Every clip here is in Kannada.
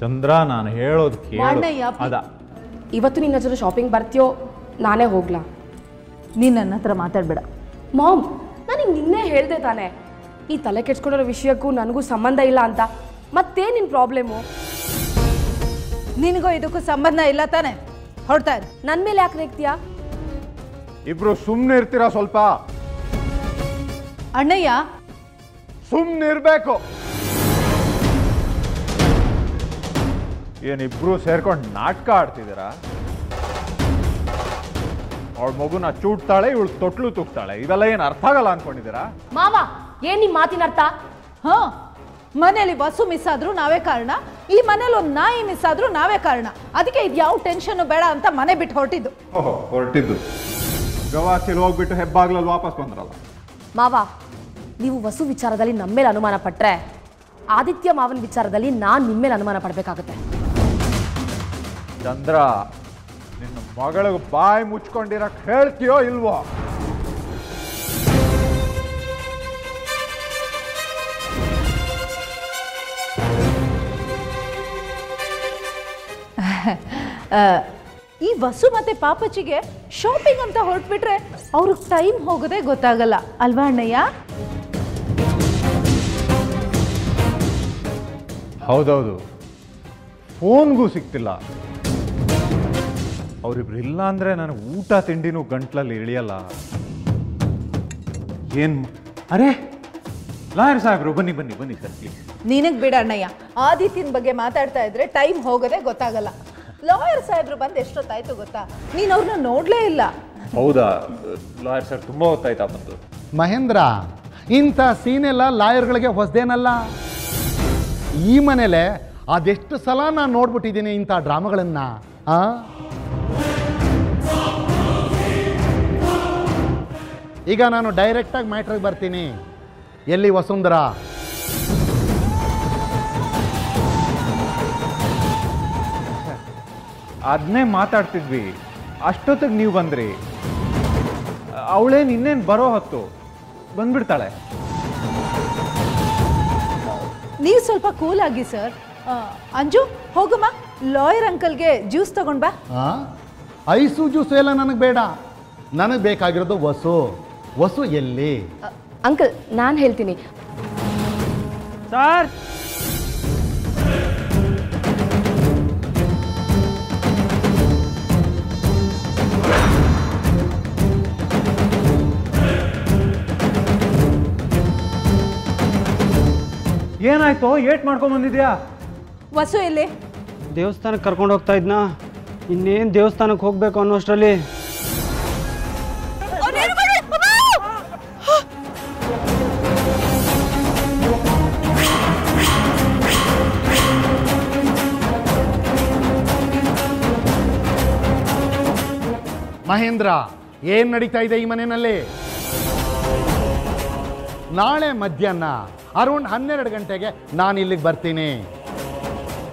ಚಂದ್ರ ನಾನು ಹೇಳೋದು ಅದ ಇವತ್ತು ನಿನ್ನ ಜೊತೆ ಶಾಪಿಂಗ್ ಬರ್ತೀಯೋ ನಾನೇ ಹೋಗ್ಲಾ? ನೀನು ನನ್ನ ಹತ್ರ ಮಾತಾಡಬೇಡ. ಮಾಮ್, ನನಗೆ ನಿನ್ನೆ ಹೇಳ್ದೆ ತಾನೆ ಈ ತಲೆ ಕೆಡ್ಸ್ಕೊಂಡಿರೋ ವಿಷಯಕ್ಕೂ ನನಗೂ ಸಂಬಂಧ ಇಲ್ಲ ಅಂತ. ಮತ್ತೆ ನಿನ್ನ ಪ್ರಾಬ್ಲಮ್ಮು? ನಿನಗೂ ಇದಕ್ಕೂ ಸಂಬಂಧ ಇಲ್ಲ ತಾನೆ? ಹೊರಡ್ತಾ ಇರು. ನನ್ನ ಮೇಲೆ ಯಾಕೆ ರೇಗ್ತೀಯಾ? ಇಬ್ರು ಸುಮ್ಮನೆ ಇರ್ತೀರಾ ಸ್ವಲ್ಪ? ಅಣ್ಣಯ್ಯ, ಸುಮ್ಮನೆ ಇರಬೇಕು. ಏನಿಬ್ರು ಸೇರ್ಕೊಂಡು ನಾಟಕ ಆಡ್ತಿದ್ದೀರಾ? ಅವಳ ಮಗುನ ಚೂಡ್ತಾಳೆ, ಇವಳು ತೊಟ್ಲು ತುಕ್ತಾಳೆ. ಇವೆಲ್ಲ ಏನು ಅರ್ಥ ಆಗಲ್ಲ ಅನ್ಕೊಂಡಿದ್ದೀರಾ? ಮಾವ, ಏನ್ ನಿಮ್ಮ ಮಾತಿನ ಅರ್ಥ? ಹಾ, ಮನೇಲಿ ಬಸ್ಸು ಮಿಸ್ ಆದ್ರೂ ನಾವೇ ಕಾರಣ, ಈ ಮನೇಲಿ ಒಂದು ನಾಯಿ ಮಿಸ್ ಆದ್ರೂ ನಾವೇ ಕಾರಣ. ಅದಕ್ಕೆ ಇದು ಯಾವ ಟೆನ್ಷನ್ ಬೇಡ ಅಂತ ಮನೆ ಬಿಟ್ಟು ಹೊರಟಿದ್ದು. ಹೊರಟಿದ್ದು ಗವಾಸಿಲ್ ಹೋಗ್ಬಿಟ್ಟು ಹೆಬ್ಬಾಗ್ಲಲ್ಲಿ ವಾಪಸ್ ಬಂದ್ರಲ್ಲ. ಮಾವ, ನೀವು ವಸು ವಿಚಾರದಲ್ಲಿ ನಮ್ಮ ಮೇಲೆ ಅನುಮಾನ ಪಟ್ರೆ ಆದಿತ್ಯ ಮಾವನ ವಿಚಾರದಲ್ಲಿ ನಾನು ನಿಮ್ಮ ಮೇಲೆ ಅನುಮಾನ ಪಡಬೇಕಾಗುತ್ತೆ. ಚಂದ್ರ, ನಿನ್ನ ಮಗಳಿಗೆ ಬಾಯಿ ಮುಚ್ಕೊಂಡಿರಕ್ ಹೇಳ್ತೀಯೋ ಇಲ್ವೋ? ಈ ವಸು ಮತ್ತೆ ಪಾಪಚ್ಚಿಗೆ ಶಾಪಿಂಗ್ ಅಂತ ಹೊರಟ್ಬಿಟ್ರೆ ಅವ್ರಿಗೆ ಟೈಮ್ ಹೋಗೋದೇ ಗೊತ್ತಾಗಲ್ಲ ಅಲ್ವಾ ಅಣ್ಣಯ್ಯ? ಹೌದೌದು, ಫೋನ್ಗೂ ಸಿಗ್ತಿಲ್ಲ. ಅವರಿಬ್ರು ಇಲ್ಲ ಅಂದ್ರೆ ನನಗೆ ಊಟ ತಿಂಡಿನೂ ಗಂಟ್ಲಲ್ಲಿ ಇಳಿಯಲ್ಲ. ಏನ್ ಅರೆ ಲಾಯರ್ ಸಾಹೇಬ್ರು, ಬನ್ನಿ ಬನ್ನಿ ಬನ್ನಿ ಸರ್ ಪ್ಲೀಸ್. ನಿನಗೆ ಬಿಡ ಅಣ್ಣಯ್ಯ, ಆದಿತ್ಯನ ಬಗ್ಗೆ ಮಾತಾಡ್ತಾ ಇದ್ರೆ ಟೈಮ್ ಹೋಗೋದೇ ಗೊತ್ತಾಗಲ್ಲ. ಲಾಯರ್ ಸಾಹೇಬ್ರು ಬಂದು ಎಷ್ಟೊತ್ತಾಯ್ತು ಗೊತ್ತಾ? ನೀನು ಅವ್ರನ್ನ ನೋಡ್ಲೇ ಇಲ್ಲ. ಹೌದಾ ಲಾಯರ್ ಸರ್, ತುಂಬ ಹೊತ್ತಾಯ್ತಾ ಬಂತು? ಮಹೇಂದ್ರ, ಇಂಥ ಸೀನೆಲ್ಲ ಲಾಯರ್ಗಳಿಗೆ ಹೊಸದೇನಲ್ಲ. ಈ ಮನೇಲೆ ಅದೆಷ್ಟು ಸಲ ನಾನು ನೋಡ್ಬಿಟ್ಟಿದ್ದೀನಿ ಇಂಥ ಡ್ರಾಮಾಗಳನ್ನ. ಈಗ ನಾನು ಡೈರೆಕ್ಟಾಗಿ ಮ್ಯಾಟ್ರಿಗೆ ಬರ್ತೀನಿ. ಎಲ್ಲಿ ವಸುಂಧರಾ? ಅದನ್ನೇ ಮಾತಾಡ್ತಿದ್ವಿ, ಅಷ್ಟೊತ್ತಿಗೆ ನೀವು ಬಂದ್ರಿ. ಅವಳೇನು ಇನ್ನೇನು ಬರೋ ಹೊತ್ತು ಬಂದ್ಬಿಡ್ತಾಳೆ. ನೀವು ಸ್ವಲ್ಪ ಕೂಲ್ ಆಗಿ ಸರ್. ಅಂಜು, ಹೋಗಮ್ಮ, ಲಾಯರ್ ಅಂಕಲ್ಗೆ ಜ್ಯೂಸ್ ತಗೊಂಡ್ ಬಾ. ಐಸು ಜ್ಯೂಸು ಎಲ್ಲ ನನಗೆ ಬೇಡ. ನನಗೆ ಬೇಕಾಗಿರೋದು ವಸು. ವಸು ಎಲ್ಲಿ? ಅಂಕಲ್, ನಾನು ಹೇಳ್ತೀನಿ ಸರ್. ಏನಾಯ್ತು? ಏಟ್ ಮಾಡ್ಕೊಂಡ್ ಬಂದಿದ್ಯಾ? ವಸು ಎಲ್ಲಿ? ದೇವಸ್ಥಾನಕ್ಕೆ ಕರ್ಕೊಂಡು ಹೋಗ್ತಾ ಇದ್ನಾ, ಇನ್ನೇನು ದೇವಸ್ಥಾನಕ್ಕೆ ಹೋಗ್ಬೇಕು ಅನ್ನೋಷ್ಟರಲ್ಲಿ ಮಹೇಂದ್ರ, ಏನ್ ನಡೀತಾ ಇದೆ ಈ ಮನೆಯಲ್ಲಿ? ನಾಳೆ ಮಧ್ಯಾಹ್ನ ಅರೌಂಡ್ 12 ಗಂಟೆಗೆ ನಾನು ಇಲ್ಲಿಗೆ ಬರ್ತೀನಿ.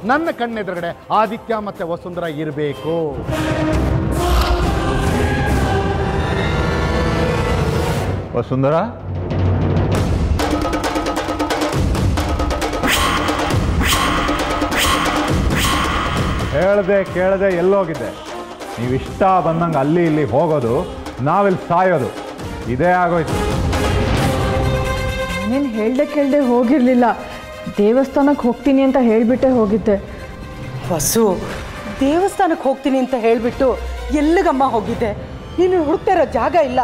ನನ್ನ ಕಣ್ಣೆದುರುಗಡೆ ಆದಿತ್ಯ ಮತ್ತೆ ವಸುಂಧರಾ ಇರಬೇಕು. ವಸುಂಧರಾ, ಹೇಳ್ದೆ ಕೇಳದೆ ಎಲ್ಲೋಗಿದ್ದೆ? ನೀವಿಷ್ಟ ಬಂದಂಗೆ ಅಲ್ಲಿ ಇಲ್ಲಿ ಹೋಗೋದು, ನಾವಿಲ್ಲಿ ಸಾಯೋದು, ಇದೇ ಆಗೋಯ್ತು. ನಾನೇನು ಹೇಳ್ದೆ ಕೇಳ್ದೆ ಹೋಗಿರಲಿಲ್ಲ. ದೇವಸ್ಥಾನಕ್ಕೆ ಹೋಗ್ತೀನಿ ಅಂತ ಹೇಳಿಬಿಟ್ಟೆ ಹೋಗಿದ್ದೆ. ವಸು, ದೇವಸ್ಥಾನಕ್ಕೆ ಹೋಗ್ತೀನಿ ಅಂತ ಹೇಳಿಬಿಟ್ಟು ಎಲ್ಲಿಗಮ್ಮ ಹೋಗಿದ್ದೆ? ನೀನು ಹುಡುಕ್ತಾ ಇರೋ ಜಾಗ ಇಲ್ಲ.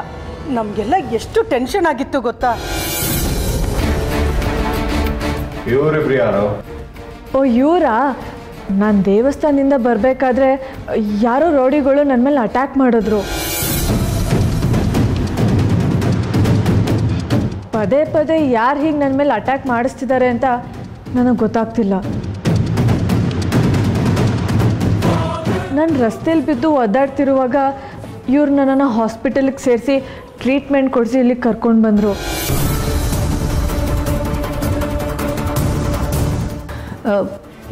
ನಮಗೆಲ್ಲ ಎಷ್ಟು ಟೆನ್ಷನ್ ಆಗಿತ್ತು ಗೊತ್ತಾ? ಇವರಿಬ್ರು ಯಾರು? ಓ, ಇವರಾ? ನಾನು ದೇವಸ್ಥಾನದಿಂದ ಬರಬೇಕಾದ್ರೆ ಯಾರೋ ರೌಡಿಗಳು ನನ್ನ ಮೇಲೆ ಅಟ್ಯಾಕ್ ಮಾಡಿದ್ರು. ಪದೇ ಪದೇ ಯಾರು ಹೀಗೆ ನನ್ನ ಮೇಲೆ ಅಟ್ಯಾಕ್ ಮಾಡಿಸ್ತಿದ್ದಾರೆ ಅಂತ ನನಗೆ ಗೊತ್ತಾಗ್ತಿಲ್ಲ. ನಾನು ರಸ್ತೆಯಲ್ಲಿ ಬಿದ್ದು ಒದ್ದಾಡ್ತಿರುವಾಗ ಇವ್ರು ನನ್ನನ್ನು ಹಾಸ್ಪಿಟಲ್ಗೆ ಸೇರಿಸಿ ಟ್ರೀಟ್ಮೆಂಟ್ ಕೊಡಿಸಿ ಇಲ್ಲಿಗೆ ಕರ್ಕೊಂಡು ಬಂದರು.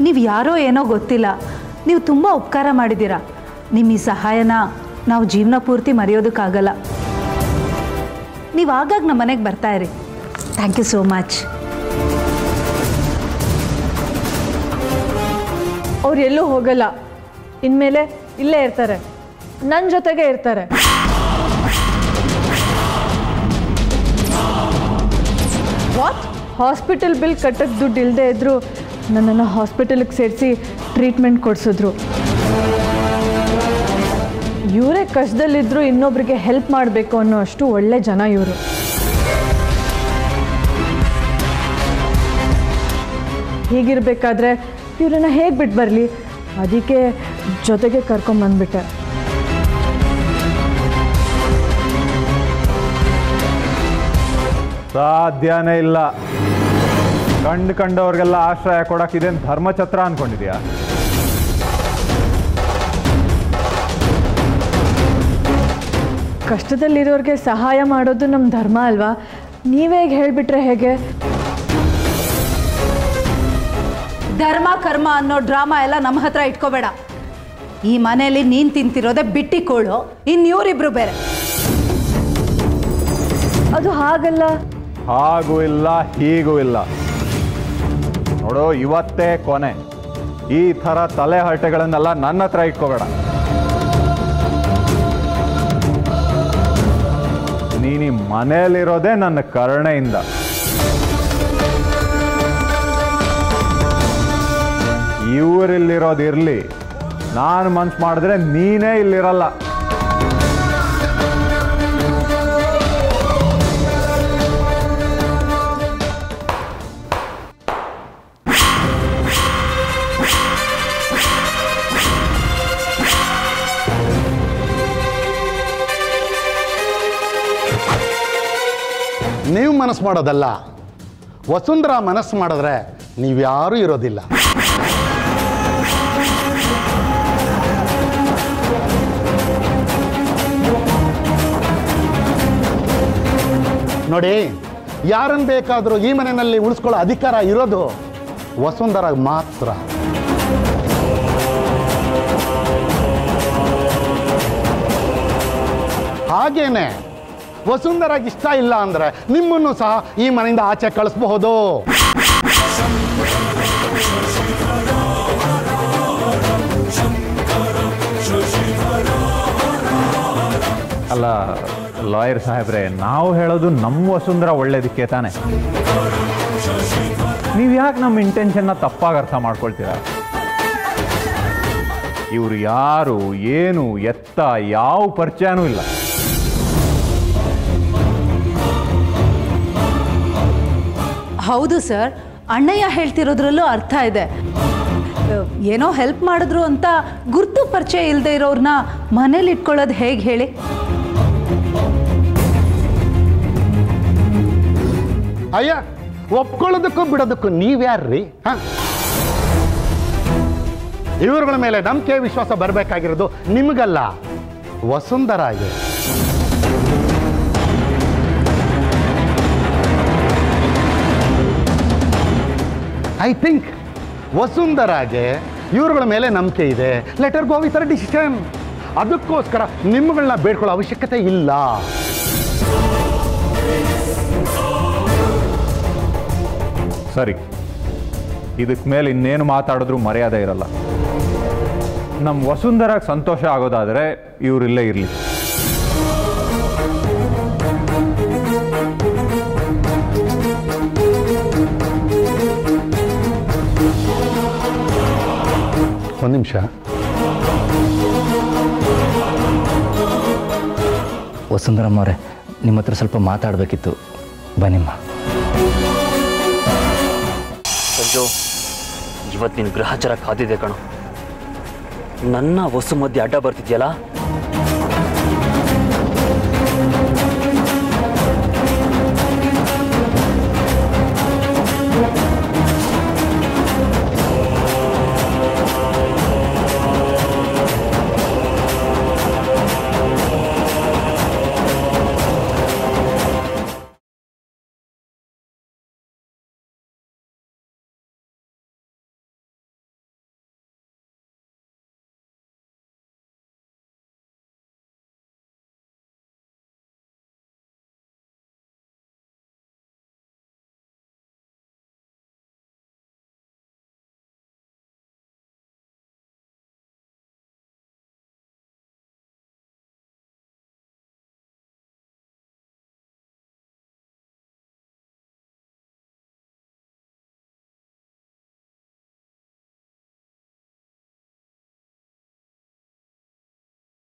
ನೀವು ಯಾರೋ ಏನೋ ಗೊತ್ತಿಲ್ಲ, ನೀವು ತುಂಬ ಉಪಕಾರ ಮಾಡಿದ್ದೀರಾ. ನಿಮ್ಮ ಈ ಸಹಾಯನ ನಾವು ಜೀವನ ಪೂರ್ತಿ ಮರೆಯೋದಕ್ಕಾಗಲ್ಲ. ನೀವು ಆಗಾಗ ನಮ್ಮ ಮನೆಗೆ ಬರ್ತಾ ಇರಿ. Thank you so much. ಅವ್ರು ಎಲ್ಲೂ ಹೋಗಲ್ಲ. ಇನ್ಮೇಲೆ ಇಲ್ಲೇ ಇರ್ತಾರೆ, ನನ್ನ ಜೊತೆಗೆ ಇರ್ತಾರೆ. ವಾಟ್? ಹಾಸ್ಪಿಟಲ್ ಬಿಲ್ ಕಟ್ಟಕ್ಕೆ ದುಡ್ಡು ಇಲ್ಲದೆ ಇದ್ದರೂ ನನ್ನನ್ನು ಹಾಸ್ಪಿಟಲ್ಗೆ ಸೇರಿಸಿ ಟ್ರೀಟ್ಮೆಂಟ್ ಕೊಡಿಸಿದ್ರು. ಇವರೇ ಕಷ್ಟದಲ್ಲಿದ್ದರೂ ಇನ್ನೊಬ್ರಿಗೆ ಹೆಲ್ಪ್ ಮಾಡಬೇಕು ಅನ್ನೋ ಅಷ್ಟು ಒಳ್ಳೆ ಜನ ಇವರು. ಹೀಗಿರಬೇಕಾದ್ರೆ ಇವರನ್ನು ಹೇಗೆ ಬಿಟ್ಟು ಬರಲಿ? ಅದಕ್ಕೆ ಜೊತೆಗೆ ಕರ್ಕೊಂಬಂದ್ಬಿಟ್ಟೆ. ಸಾಧ್ಯನೇ ಇಲ್ಲ. ಕಂಡವ್ರಿಗೆಲ್ಲ ಆಶ್ರಯ ಕೊಡಕ್ಕೆ ಇದೇನು ಧರ್ಮಛತ್ರ ಅನ್ಕೊಂಡಿದ್ಯಾ? ಕಷ್ಟದಲ್ಲಿರೋರಿಗೆ ಸಹಾಯ ಮಾಡೋದು ನಮ್ಮ ಧರ್ಮ ಅಲ್ವಾ? ನೀವೇ ಹೇಳಿಬಿಟ್ರೆ ಹೇಗೆ? ಧರ್ಮ ಕರ್ಮ ಅನ್ನೋ ಡ್ರಾಮಾ ಎಲ್ಲ ನಮ್ಮ ಹತ್ರ ಇಟ್ಕೋಬೇಡ. ಈ ಮನೆಯಲ್ಲಿ ನೀನು ತಿಂತಿರೋದೆ ಬಿಟ್ಟಿಕೋಳು, ಇನ್ನಿವರಿಬ್ರು ಬೇರೆ. ಅದು ಹಾಗಲ್ಲ. ಹಾಗೂ ಇಲ್ಲ, ಹೀಗೂ ಇಲ್ಲ. ನೋಡು, ಇವತ್ತೇ ಕೊನೆ. ಈ ಥರ ತಲೆ ಹರಟೆಗಳನ್ನೆಲ್ಲ ನನ್ನ ಹತ್ರ ಇಟ್ಕೋಬೇಡ. ನೀನು ಮನೆಯಲ್ಲಿರೋದೇ ನನ್ನ ಕರುಣೆಯಿಂದ. ಇವರಿಲ್ಲಿರೋದಿರಲಿ, ನಾನು ಮನ್ಸು ಮಾಡಿದ್ರೆ ನೀನೇ ಇಲ್ಲಿರಲ್ಲ. ನೀವು ಮನಸ್ಸು ಮಾಡೋದಲ್ಲ, ವಸುಂಧರಾ ಮನಸ್ಸು ಮಾಡಿದ್ರೆ ನೀವ್ಯಾರೂ ಇರೋದಿಲ್ಲ. ನೋಡಿ, ಯಾರನ್ನು ಬೇಕಾದರೂ ಈ ಮನೆಯಲ್ಲಿ ಉಳಿಸ್ಕೊಳ್ಳೋ ಅಧಿಕಾರ ಇರೋದು ವಸುಂಧರಾಗ ಮಾತ್ರ. ಹಾಗೇನೆ ವಸುಂಧರಾಗ ಇಷ್ಟ ಇಲ್ಲ ಅಂದರೆ ನಿಮ್ಮನ್ನು ಸಹ ಈ ಮನೆಯಿಂದ ಆಚೆ ಕಳಿಸಬಹುದು. ಅಲ್ಲ ಲಾಯರ್ ಸಾಹೇಬ್ರೆ, ನಾವು ಹೇಳೋದು ನಮ್ಮ ವಸುಂಧರಾ ಒಳ್ಳೇದಕ್ಕೆ ತಾನೆ. ನೀವು ಯಾಕೆ ನಮ್ಮ ಇಂಟೆನ್ಷನ್ನ ತಪ್ಪಾಗಿ ಅರ್ಥ ಮಾಡ್ಕೊಳ್ತೀರಾ? ಇವರು ಯಾರು, ಏನು, ಎತ್ತ, ಯಾವ ಪರಿಚಯನೂ ಇಲ್ಲ. ಹೌದು ಸರ್, ಅಣ್ಣಯ್ಯ ಹೇಳ್ತಿರೋದ್ರಲ್ಲೂ ಅರ್ಥ ಇದೆ. ಏನೋ ಹೆಲ್ಪ್ ಮಾಡಿದ್ರು ಅಂತ ಗುರ್ತು ಪರಿಚಯ ಇಲ್ಲದೆ ಇರೋರನ್ನ ಮನೇಲಿ ಇಟ್ಕೊಳ್ಳೋದು ಹೇಗೆ ಹೇಳಿ? ಅಯ್ಯ, ಒಪ್ಕೊಳ್ಳೋದಕ್ಕೂ ಬಿಡೋದಕ್ಕೂ ನೀವ್ಯಾರ್ರಿ? ಇವರುಗಳ ಮೇಲೆ ನಂಬಿಕೆ ವಿಶ್ವಾಸ ಬರಬೇಕಾಗಿರೋದು ನಿಮಗಲ್ಲ, ವಸುಂಧರಾಗೆ. ಐ ಥಿಂಕ್ ವಸುಂಧರಾಗೆ ಇವರುಗಳ ಮೇಲೆ ನಂಬಿಕೆ ಇದೆ. Letter go with decision. ಅದಕ್ಕೋಸ್ಕರ ನಿಮ್ಮಗಳನ್ನ ಬೇಡ್ಕೊಳ್ಳೋ ಅವಶ್ಯಕತೆ ಇಲ್ಲ. ಸರಿ, ಇದಕ್ಕೆ ಮೇಲೆ ಇನ್ನೇನು ಮಾತಾಡಿದ್ರೂ ಮರ್ಯಾದೆ ಇರಲ್ಲ. ನಮ್ಮ ವಸುಂಧರಾಗೆ ಸಂತೋಷ ಆಗೋದಾದರೆ ಇವರಿಲ್ಲೇ ಇರಲಿ. ಒಂದು ನಿಮಿಷ. ವಸುಂಧರಮ್ಮ ಅವರೇ, ನಿಮ್ಮ ಹತ್ರ ಸ್ವಲ್ಪ ಮಾತಾಡಬೇಕಿತ್ತು, ಬನ್ನಿಮ್ಮ. ಸಂಜು, ಇವತ್ತು ನಿನ್ನ ಗ್ರಹಚಾರ ಕಾದಿದೆ ಕಣೋ. ನನ್ನ ವಸು ಮಧ್ಯೆ ಅಡ್ಡ ಬರ್ತಿದ್ಯಲ್ಲ,